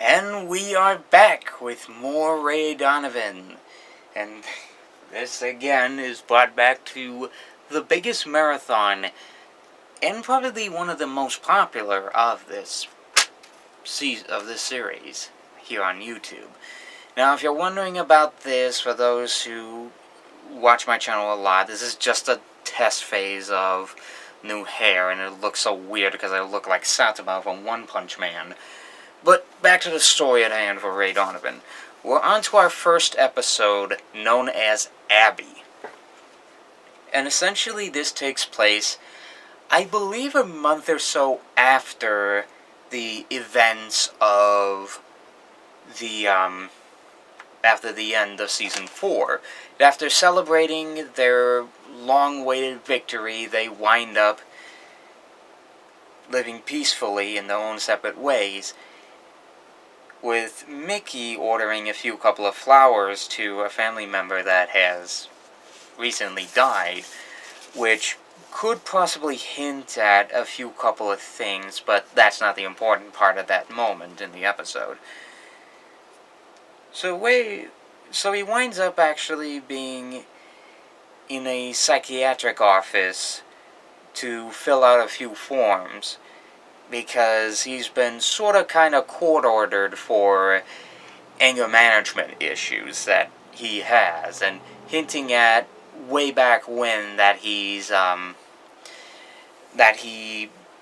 And we are back with more Ray Donovan. And this again is brought back to the biggest marathon and probably one of the most popular of this series here on YouTube. Now, if you're wondering about this, for those who watch my channel a lot, this is just a test phase of new hair, and it looks so weird because I look like Saitama from One Punch Man. But back to the story at hand for Ray Donovan. We're on to our first episode, known as Abby. And essentially this takes place, I believe, a month or so after the events of the end of Season 4. After celebrating their long-awaited victory, they wind up living peacefully in their own separate ways, with Mickey ordering a couple of flowers to a family member that has recently died, which could possibly hint at a couple of things, but that's not the important part of that moment in the episode. So he winds up actually being in a psychiatric office to fill out a few forms, because he's been kind of court-ordered for anger management issues that he has, and hinting at way back when that he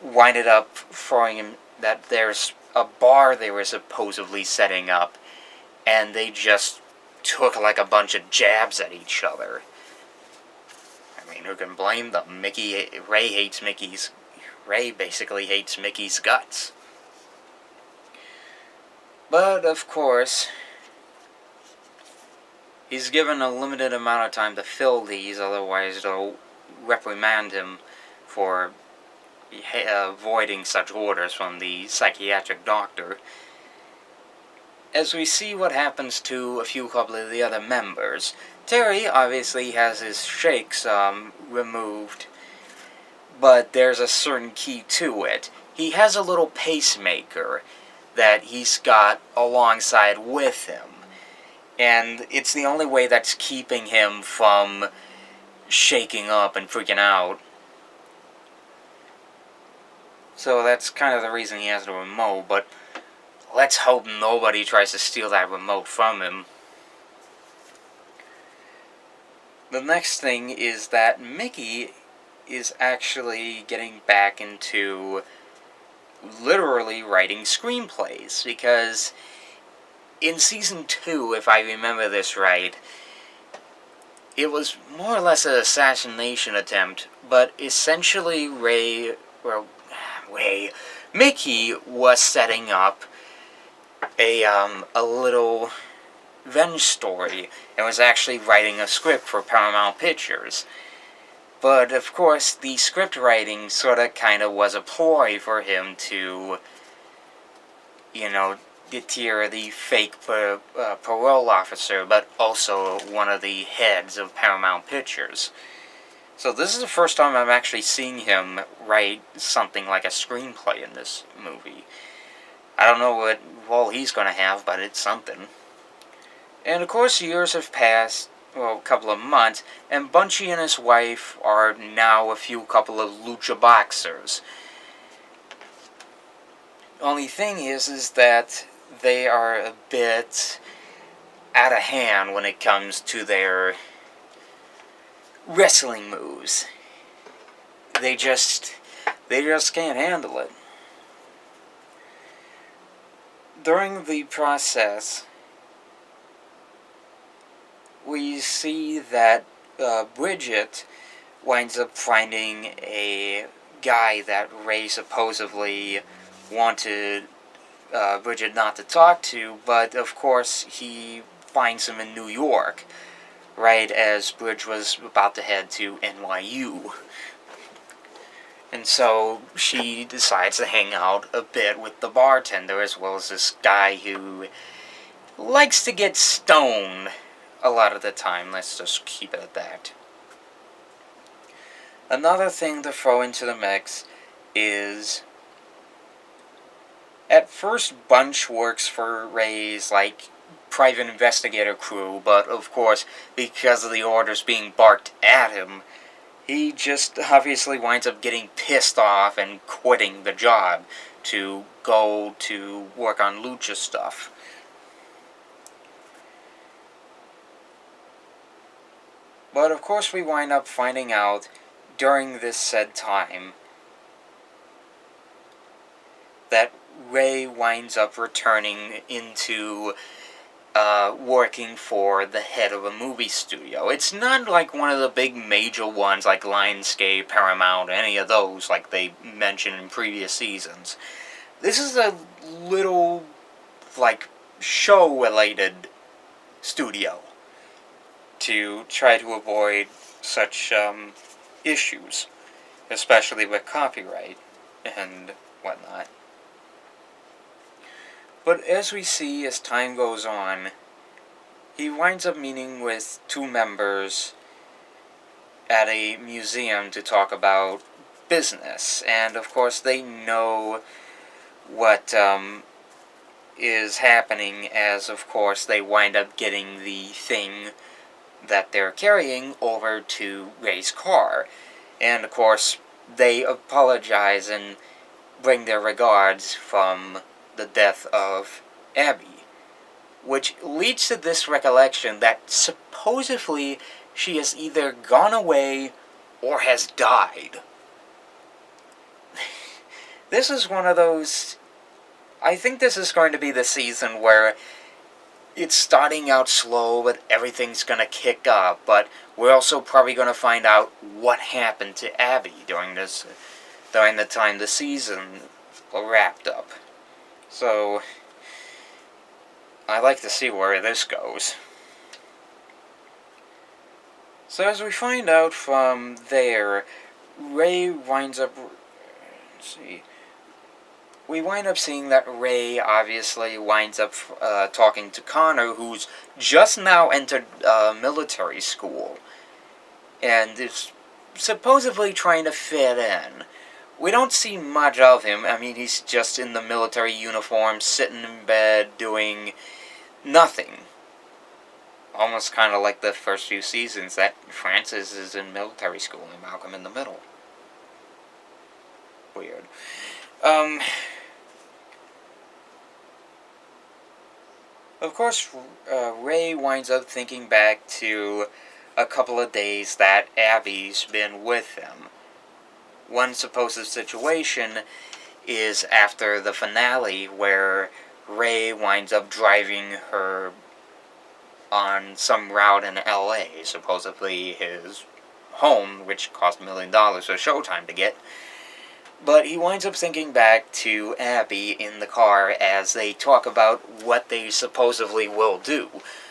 winded up throwing him, that there's a bar they were supposedly setting up, and they just took like a bunch of jabs at each other. I mean, who can blame them? Ray basically hates Mickey's guts. But, of course, he's given a limited amount of time to fill these, otherwise they'll reprimand him for avoiding such orders from the psychiatric doctor. As we see what happens to a couple of the other members. Terry obviously has his shakes removed, but there's a certain key to it. He has a little pacemaker that he's got alongside with him, and it's the only way that's keeping him from shaking up and freaking out. So that's kind of the reason he has the remote, but let's hope nobody tries to steal that remote from him. The next thing is that Mickey is actually getting back into literally writing screenplays, because in Season 2, if I remember this right, it was more or less an assassination attempt, but essentially Mickey was setting up a little revenge story, and was actually writing a script for Paramount Pictures. But, of course, the script writing kind of was a ploy for him to, deter the fake parole officer, but also one of the heads of Paramount Pictures. So this is the first time I'm actually seeing him write something like a screenplay in this movie. I don't know what role he's going to have, but it's something. And of course, years have passed, a couple of months, and Bunchy and his wife are now a couple of lucha boxers. Only thing is that they are a bit out of hand when it comes to their wrestling moves. They just can't handle it. During the process, we see that Bridget winds up finding a guy that Ray supposedly wanted Bridget not to talk to, but of course he finds him in New York, right as Bridge was about to head to NYU. And so she decides to hang out a bit with the bartender, as well as this guy who likes to get stoned a lot of the time. Let's just keep it at that. Another thing to throw into the mix is At first, Bunch works for Ray's, like, private investigator crew, but of course, because of the orders being barked at him, he just obviously winds up getting pissed off and quitting the job to go to work on Lucha stuff. But of course, we wind up finding out during this said time that Ray winds up returning into working for the head of a movie studio. It's not like one of the big major ones like Lionsgate, Paramount, any of those like they mentioned in previous seasons. This is a little, like, show-related studio to try to avoid such issues, especially with copyright and whatnot. But as we see as time goes on, he winds up meeting with two members at a museum to talk about business. And of course, they know what is happening, as of course they wind up getting the thing that they're carrying over to Ray's car. And of course, they apologize and bring their regards from the death of Abby, which leads to this recollection that supposedly she has either gone away or has died. This is one of those... I think this is going to be the season where it's starting out slow, but everything's going to kick up, but we're also probably going to find out what happened to Abby during the time the season wrapped up. So, I like to see where this goes. So as we find out from there, Ray winds up... We wind up seeing that Ray obviously winds up talking to Connor, who's just now entered military school, and is supposedly trying to fit in. We don't see much of him. I mean, he's just in the military uniform, sitting in bed, doing nothing. Almost kind of like the first few seasons that Francis is in military school and Malcolm in the middle. Weird. Of course, Ray winds up thinking back to a couple of days that Abby's been with him. One supposed situation is after the finale where Ray winds up driving her on some route in LA, supposedly his home, which cost $1 million for Showtime to get. But he winds up thinking back to Abby in the car as they talk about what they supposedly will do.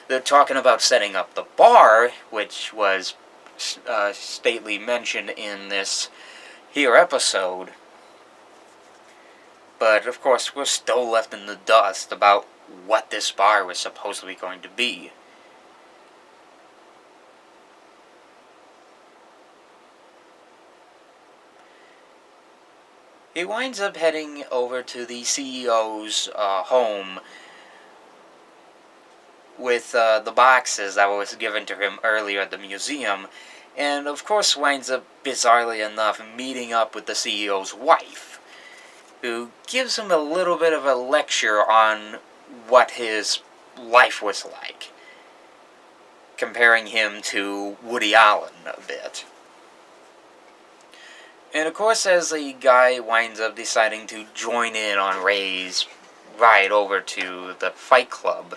They're talking about setting up the bar, which was stately mentioned in this here episode. But, of course, we're still left in the dust about what this bar was supposedly going to be. He winds up heading over to the CEO's home with the boxes that was given to him earlier at the museum, and of course winds up, bizarrely enough, meeting up with the CEO's wife, who gives him a little bit of a lecture on what his life was like, comparing him to Woody Allen a bit. And of course, as the guy winds up deciding to join in on Ray's ride over to the Fight Club,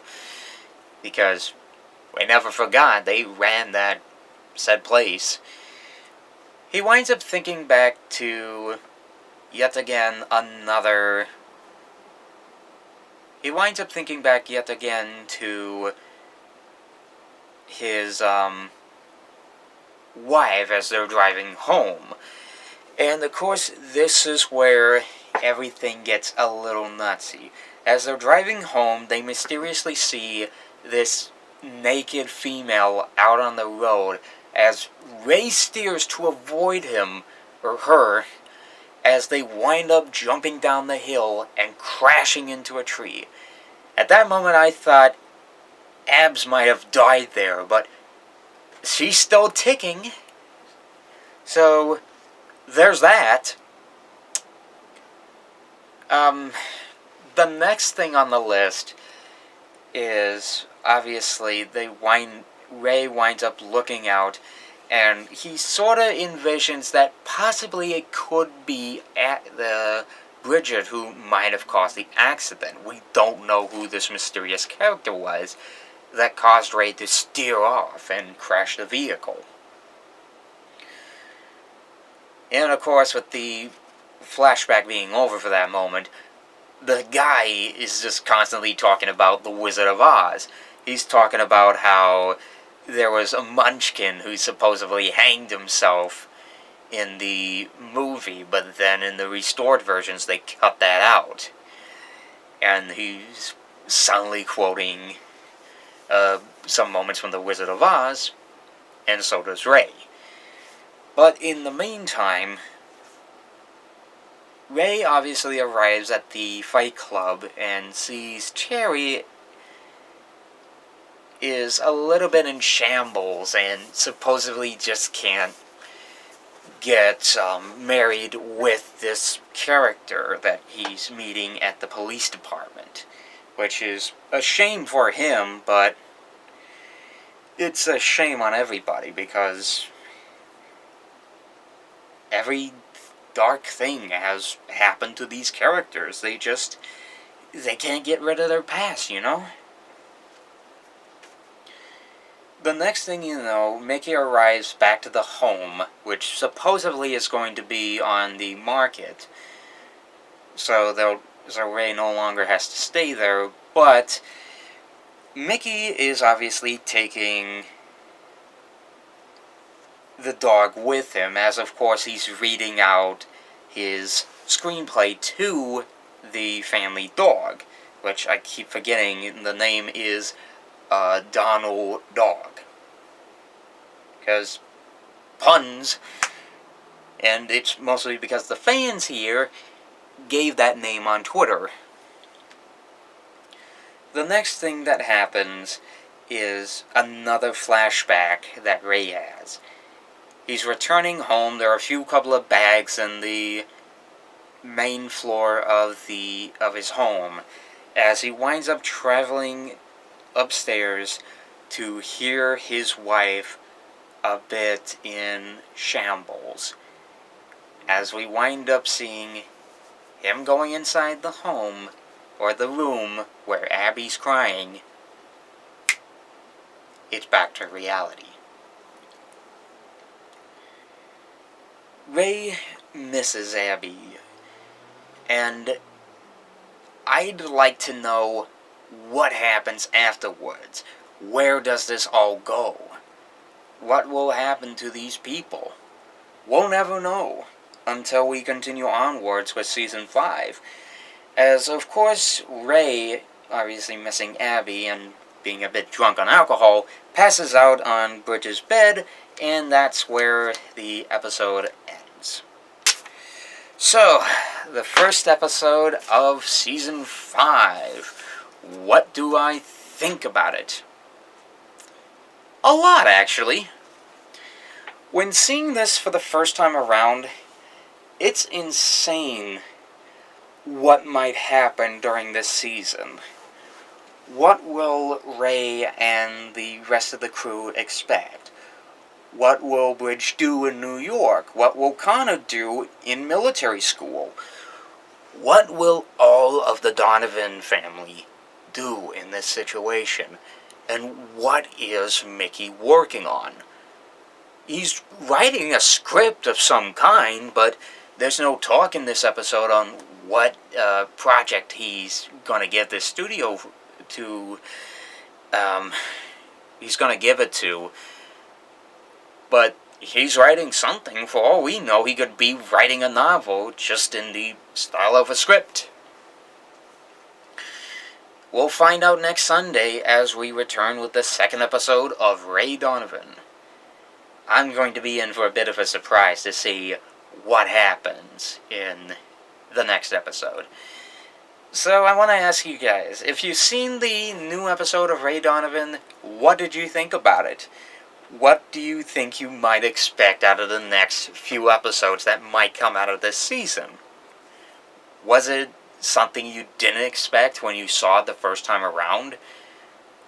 because we never forgot they ran that said place, he winds up thinking back to yet again to his wife as they're driving home. And of course, this is where everything gets a little nutsy. As they're driving home, they mysteriously see this naked female out on the road as Ray steers to avoid him, or her, as they wind up jumping down the hill and crashing into a tree. At that moment I thought Abs might have died there, but she's still ticking. So, there's that. The next thing on the list is, obviously, Ray winds up looking out, and he sort of envisions that possibly it could be the Bridget who might have caused the accident. We don't know who this mysterious character was that caused Ray to steer off and crash the vehicle. And of course, with the flashback being over for that moment, the guy is just constantly talking about the Wizard of Oz. He's talking about how there was a munchkin who supposedly hanged himself in the movie, but then in the restored versions they cut that out. And he's suddenly quoting some moments from the Wizard of Oz, and so does Ray. But in the meantime, Ray obviously arrives at the Fight Club and sees Cherry is a little bit in shambles and supposedly just can't get married with this character that he's meeting at the police department. Which is a shame for him, but it's a shame on everybody because every dark thing has happened to these characters. They can't get rid of their past, you know? The next thing you know, Mickey arrives back to the home, which supposedly is going to be on the market. So Ray no longer has to stay there, but Mickey is obviously taking the dog with him, as of course he's reading out his screenplay to the family dog, which I keep forgetting the name is Donald Dog. Because puns, and it's mostly because the fans here gave that name on Twitter. The next thing that happens is another flashback that Ray has. He's returning home. There are a couple of bags in the main floor of his home as he winds up traveling upstairs to hear his wife a bit in shambles. As we wind up seeing him going inside the home, or the room where Abby's crying, it's back to reality. Ray misses Abby, and I'd like to know what happens afterwards. Where does this all go? What will happen to these people? We'll never know until we continue onwards with Season 5. As, of course, Ray, obviously missing Abby and being a bit drunk on alcohol, passes out on Bridget's bed, and that's where the episode ends. So, the first episode of Season 5. What do I think about it? A lot, actually. When seeing this for the first time around, it's insane what might happen during this season. What will Ray and the rest of the crew expect? What will Bridge do in New York? What will Connor do in military school? What will all of the Donovan family do in this situation? And what is Mickey working on? He's writing a script of some kind, but there's no talk in this episode on what project he's going to give this studio to. He's going to give it to. But he's writing something. For all we know, he could be writing a novel just in the style of a script. We'll find out next Sunday as we return with the second episode of Ray Donovan. I'm going to be in for a bit of a surprise to see what happens in the next episode. So I want to ask you guys, if you've seen the new episode of Ray Donovan, what did you think about it? What do you think you might expect out of the next few episodes that might come out of this season? Was it something you didn't expect when you saw it the first time around?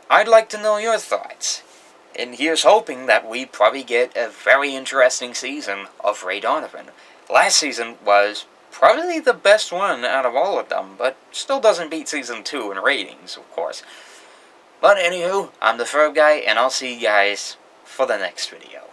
I'd like to know your thoughts. And here's hoping that we probably get a very interesting season of Ray Donovan. Last season was probably the best one out of all of them, but still doesn't beat Season 2 in ratings, of course. But anywho, I'm the Ferb Guy, and I'll see you guys for the next video.